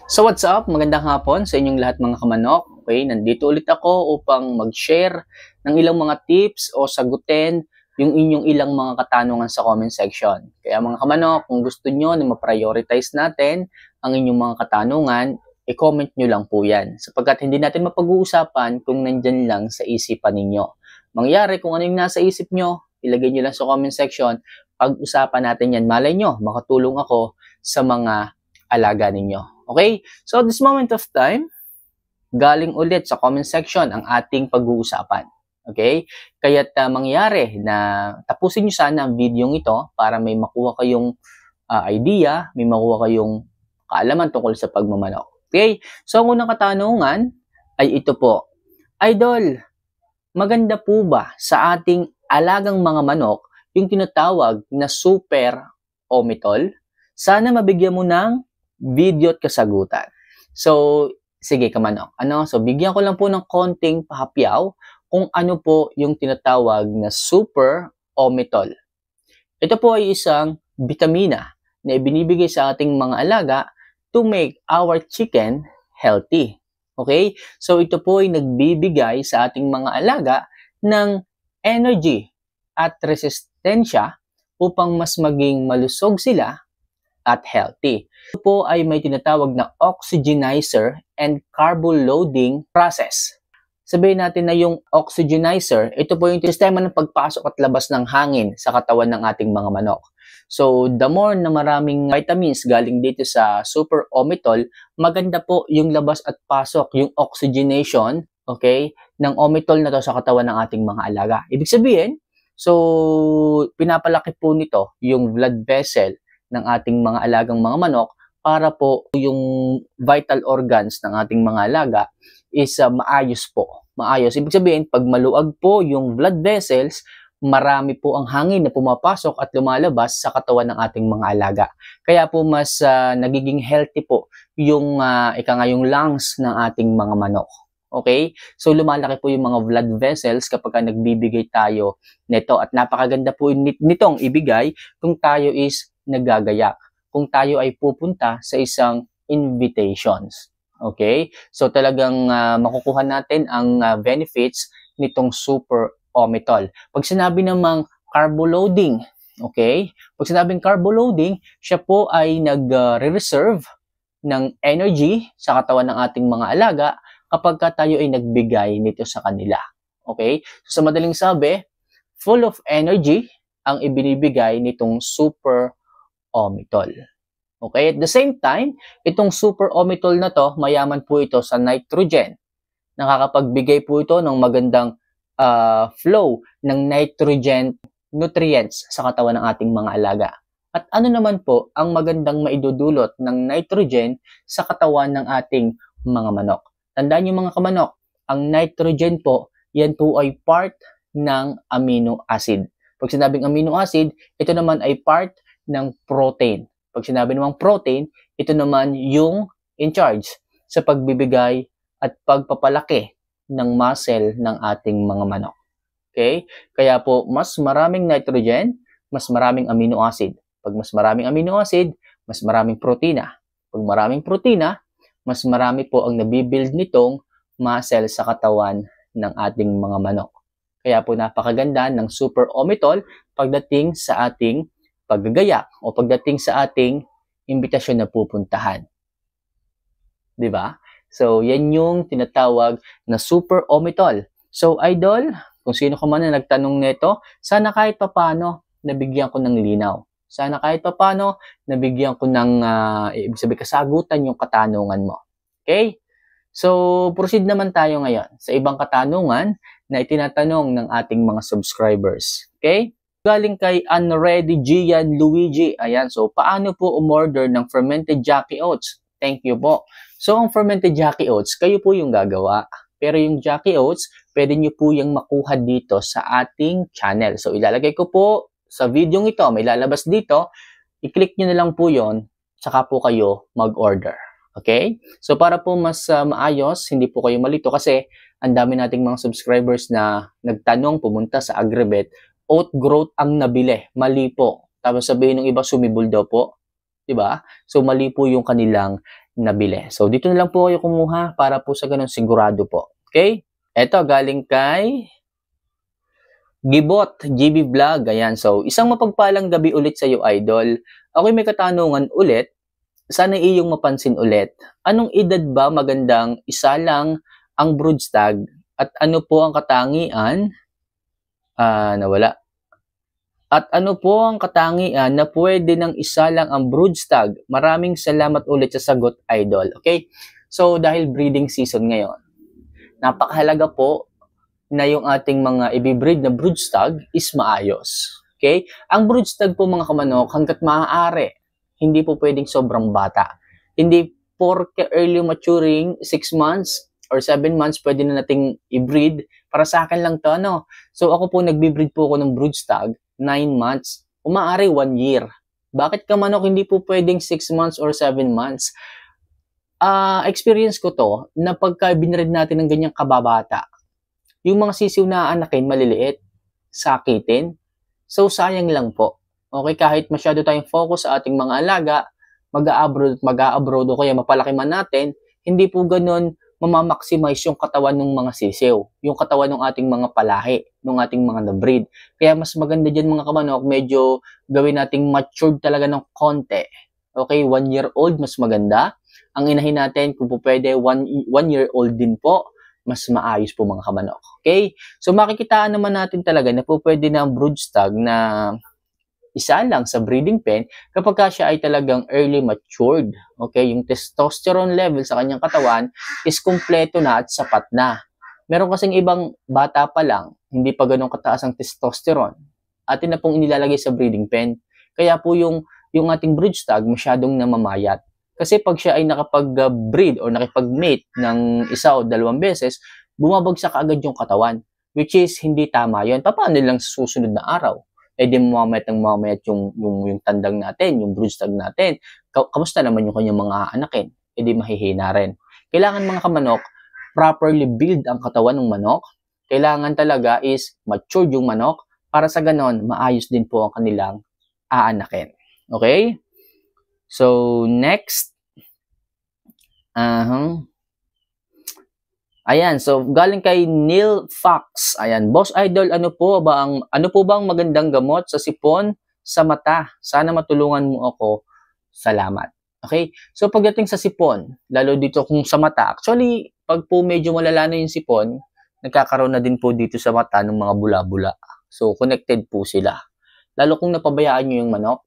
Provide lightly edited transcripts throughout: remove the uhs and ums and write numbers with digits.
So what's up? Magandang hapon sa inyong lahat mga kamanok. Okay, nandito ulit ako upang mag-share ng ilang mga tips o sagutin yung inyong ilang mga katanungan sa comment section. Kaya mga kamanok, kung gusto nyo na ma-prioritize natin ang inyong mga katanungan, i-comment nyo lang po yan. Sapagkat hindi natin mapag-uusapan kung nandyan lang sa isipan ninyo. Mangyari kung ano yung nasa isip nyo, ilagay nyo lang sa comment section, pag-usapan natin yan. Malay nyo, makatulong ako sa mga alaga ninyo. Okay? So, at this moment of time, galing ulit sa comment section ang ating pag-uusapan. Okay? Kaya't mangyari na tapusin nyo sana ang video ito para may makuha kayong idea, may makuha kayong kaalaman tungkol sa pagmamanok. Okay? So, ang unang katanungan ay ito po. Idol, maganda po ba sa ating alagang mga manok yung tinatawag na super omitol? Sana mabigyan mo ng video at kasagutan. So, sige kamanok. So, bigyan ko lang po ng konting pahapyaw kung ano po yung tinatawag na super omitol. Ito po ay isang bitamina na ibinibigay sa ating mga alaga to make our chicken healthy. Okay? So, ito po ay nagbibigay sa ating mga alaga ng energy at resistensya upang mas maging malusog sila at healthy. Ito po ay may tinatawag na oxygenizer and carbo-loading process. Sabihin natin na yung oxygenizer, ito po yung sistema ng pagpasok at labas ng hangin sa katawan ng ating mga manok. So, the more na maraming vitamins galing dito sa super omitol, maganda po yung labas at pasok, yung oxygenation, okay, ng omitol na to sa katawan ng ating mga alaga. Ibig sabihin, so, pinapalaki po nito yung blood vessel ng ating mga alagang mga manok para po yung vital organs ng ating mga alaga is maayos po. Maayos. Ibig sabihin, pag maluag po yung blood vessels, marami po ang hangin na pumapasok at lumalabas sa katawan ng ating mga alaga. Kaya po mas nagiging healthy po yung yung lungs ng ating mga manok. Okay? So lumalaki po yung mga blood vessels kapag nagbibigay tayo nito at napakaganda po nitong ibigay kung tayo is nagagayak, kung tayo ay pupunta sa isang invitations. Okay? So talagang makukuha natin ang benefits nitong super omitol. Pag sinabi namang carbo loading, okay? Pag sinabing carbo loading, siya po ay nagre-reserve ng energy sa katawan ng ating mga alaga kapag tayo ay nagbigay nito sa kanila. Okay? So sa madaling sabi, full of energy ang ibinibigay nitong super omitol. Okay? At the same time, itong super omitol na to, mayaman po ito sa nitrogen. Nakakapagbigay po ito ng magandang flow ng nitrogen nutrients sa katawan ng ating mga alaga. At ano naman po ang magandang maidudulot ng nitrogen sa katawan ng ating mga manok? Tandaan niyo mga kamanok, ang nitrogen po, yan po ay part ng amino acid. Pag sinabing amino acid, ito naman ay part ng protein. Pag sinabi namang protein, ito naman yung in charge sa pagbibigay at pagpapalaki ng muscle ng ating mga manok. Okay? Kaya po, mas maraming nitrogen, mas maraming amino acid. Pag mas maraming amino acid, mas maraming protina. Pag maraming protina, mas marami po ang nabibuild nitong muscle sa katawan ng ating mga manok. Kaya po napakaganda ng super omitol pagdating sa ating paggagayak o pagdating sa ating imbitasyon na pupuntahan. 'Di ba? So, yan yung tinatawag na super omitol. So, idol, kung sino ka man na nagtanong nito, sana kahit papano nabigyan ko ng linaw. Sana kahit papano nabigyan ko ng ibig sabihin kasagutan yung katanungan mo. Okay? So, proceed naman tayo ngayon sa ibang katanungan na itinatanong ng ating mga subscribers. Okay? Galing kay Unready Gian Luigi. Ayan, so paano po umorder ng fermented Jackie Oats? Thank you po. So, ang fermented Jackie Oats, kayo po yung gagawa. Pero yung Jackie Oats, pwede nyo po yung makuha dito sa ating channel. So, ilalagay ko po sa video ito, may lalabas dito. I-click nyo na lang po yon, saka po kayo mag-order. Okay? So, para po mas maayos, hindi po kayo malito kasi ang dami nating mga subscribers na nagtanong pumunta sa Agribet, oat growth ang nabili. Mali po. Tapos sabihin ng iba, sumibol daw po. Diba? So, mali po yung kanilang nabili. So, dito na lang po kayo kumuha para po sa ganun sigurado po. Okay? Ito, galing kay Gibot, GB Vlog. Ayan. So, isang mapagpalang gabi ulit sa iyo, idol. Ako'y may katanungan ulit. Sana iyong mapansin ulit. Anong edad ba magandang isa lang ang broodstag? At ano po ang katangian? Nawala. At ano po ang katangian na pwede ng isa lang ang broodstag? Maraming salamat ulit sa sagot, idol. Okay? So, dahil breeding season ngayon, napakahalaga po na yung ating mga ibibreed na broodstag is maayos. Okay? Ang broodstag po mga kamanok, hanggat maaari, hindi po pwedeng sobrang bata. Hindi porke early maturing, 6 months or 7 months, pwede na nating i-breed. Para sa akin lang to, ano? So, ako po, nagbi-breed po ako ng broodstag, 9 months. Umaari 1 year. Bakit ka manok hindi po pwedeng 6 months or 7 months? Experience ko to, na pagka binred natin ng ganyang kababata, yung mga sisiw na anakin, maliliit, sakitin. So, sayang lang po. Okay, kahit masyado tayong focus sa ating mga alaga, mag-a-abroad o kaya mapalaki man natin, hindi po ganun mamamaximize yung katawan ng mga sisiw, yung katawan ng ating mga palahi, ng ating mga na-breed. Kaya mas maganda dyan mga kamanok, medyo gawin nating matured talaga ng konti. Okay, 1 year old, mas maganda. Ang inahin natin, kung po pwede, 1 year old din po, mas maayos po mga kamanok. Okay? So makikitaan naman natin talaga na po pwede na ang broodstag na isa lang sa breeding pen kapag siya ay talagang early matured. Okay? Yung testosterone level sa kanyang katawan is kumpleto na at sapat na. Meron kasing ibang bata pa lang, hindi pa ganun kataas ang testosterone. Atin na pong inilalagay sa breeding pen. Kaya po yung ating broodstag masyadong namamayat. Kasi pag siya ay nakapag-breed or nakipag-mate ng 1 o 2 beses, bumabagsak agad yung katawan. Which is, hindi tama yun. Paano lang sa susunod na araw? Eh di mamamayat yung tandang natin, yung broodstag natin. Kamusta naman yung kanyang mga anakin? Eh di mahihina rin. Kailangan mga kamanok, properly build ang katawan ng manok. Kailangan talaga is matured yung manok para sa ganon, maayos din po ang kanilang aanakin. Okay? So, next. Ayan, so galing kay Neil Fox. Ayan, Boss Idol, ano po ba ang magandang gamot sa sipon sa mata? Sana matulungan mo ako. Salamat. Okay? So pagdating sa sipon, lalo dito kung sa mata, actually, pag po medyo malala na yung sipon, nagkakaroon na din po dito sa mata ng mga bula-bula. So connected po sila. Lalo kung napabayaan nyo yung manok,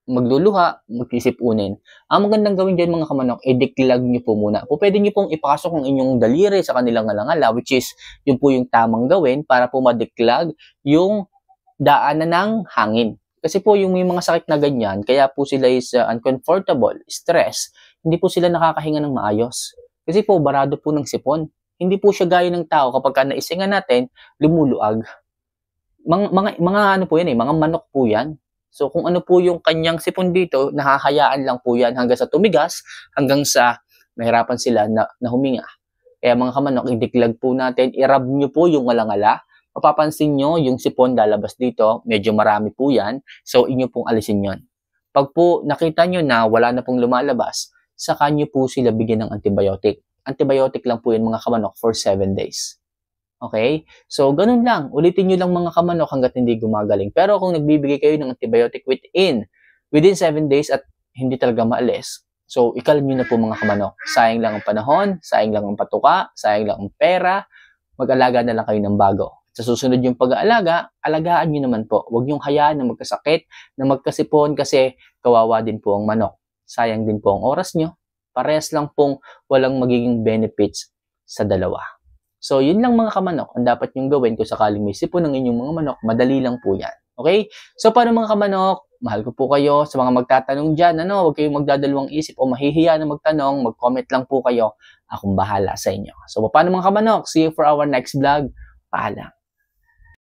magluluha, magsisipunin. Ang magandang gawin dyan mga kamanok, i-declag nyo po muna. Po pwede nyo pong ipasok ang inyong daliri sa kanilang ngalangala, which is yun po yung tamang gawin para po ma-declag yung daanan ng hangin. Kasi po yung may mga sakit na ganyan, kaya po sila is uncomfortable, stress, hindi po sila nakakahinga ng maayos. Kasi po barado po ng sipon. Hindi po siya gaya ng tao kapag naisingan natin, lumuluag. Mga ano po yan mga manok po yan. So, kung ano po yung kanyang sipon dito, nahahayaan lang po yan hanggang sa tumigas, hanggang sa nahirapan sila na huminga. Kaya mga kamanok, i-declag po natin, i-rub nyo po yung ngalangala. Mapapansin nyo, yung sipon lalabas dito, medyo marami po yan. So, inyo pong alisin yon. Pag po nakita nyo na wala na pong lumalabas, saka nyo po sila bigyan ng antibiotic. Antibiotic lang po yun mga kamanok for 7 days. Okay? So, ganun lang. Ulitin nyo lang mga kamanok hanggat hindi gumagaling. Pero kung nagbibigay kayo ng antibiotic within 7 days at hindi talaga maalis, so, ikalm nyo na po mga kamanok. Sayang lang ang panahon, sayang lang ang patuka, sayang lang ang pera, mag-alaga na lang kayo ng bago. Sa susunod yung pag-aalaga, alagaan nyo naman po. Huwag nyong hayaan na magkasakit, na magkasipon kasi kawawa din po ang manok. Sayang din po ang oras nyo. Parehas lang pong walang magiging benefits sa dalawa. So, yun lang mga kamanok ang dapat nyong gawin kung sakaling may sipon ng inyong mga manok. Madali lang po yan. Okay? So, paano mga kamanok? Mahal ko po kayo. Sa mga magtatanong dyan, huwag kayong magdadalawang isip o mahihiya na magtanong. Mag-comment lang po kayo. Akong bahala sa inyo. So, paano mga kamanok? See you for our next vlog. Paalam.